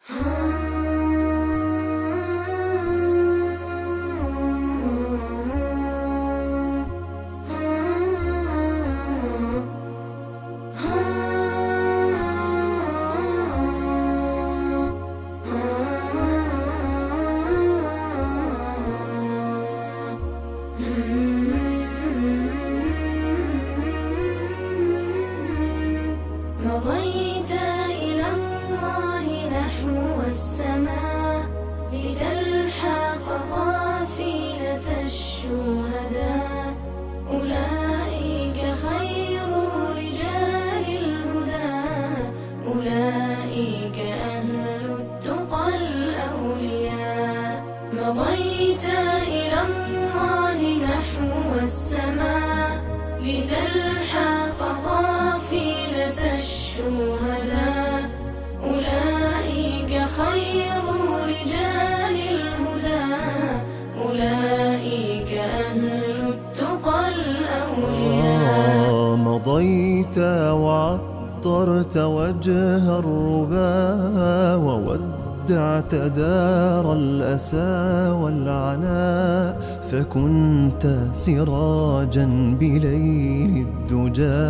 مضيت إلى الله نحو السماء لتلحق قافلة الشهداء. أولئك خير رجال الهدى، أولئك أهل التقى الأولياء. مضيت إلى الله نحو السماء لتلحق قافلة الشهداء. أولئك خير رجال الهدى، أولئك أهل التقى الأولياء. مضيت وعطرت وجه الربا، وودعت دار الأسى والعناء، فكنت سراجا بليل الدجى،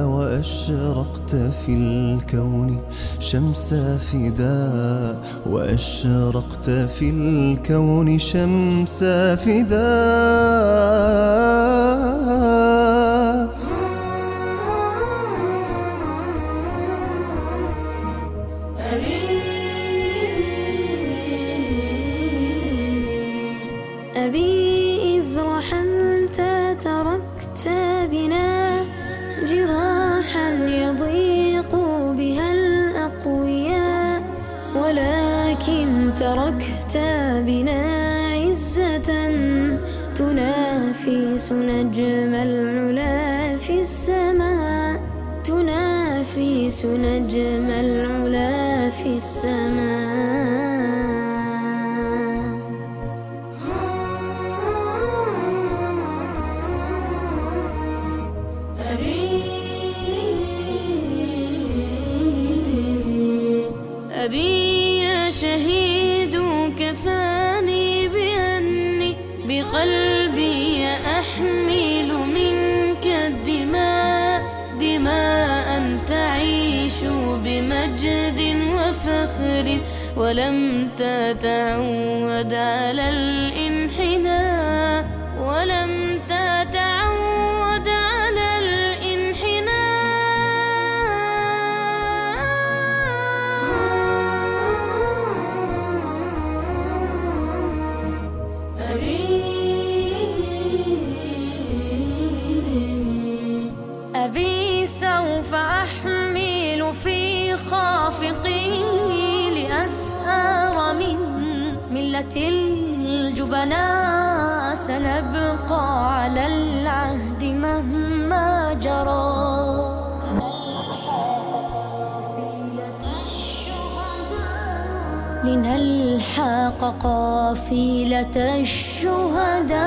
وأشرقت في الكون شمس فداء، وأشرقت في الكون شمس فداء. أبي إذ رحلت تركت بنا جراحا يضيق بها الأقوياء، ولكن تركت بنا عزة تنافس نجم العلا في السماء، تنافس نجم العلا في السماء. أبي يا شهيد كفاني بأني بقلبي أحمل منك الدماء، دماء تعيش بمجد وفخر، ولم تتعود على الانحناء، ولم تتعود على الانحناء. أبي سوف أحمل في خافقي لأثار من ملة الجبناء، سنبقى على العهد مهما جرى. لنلحق قافلة الشهداء.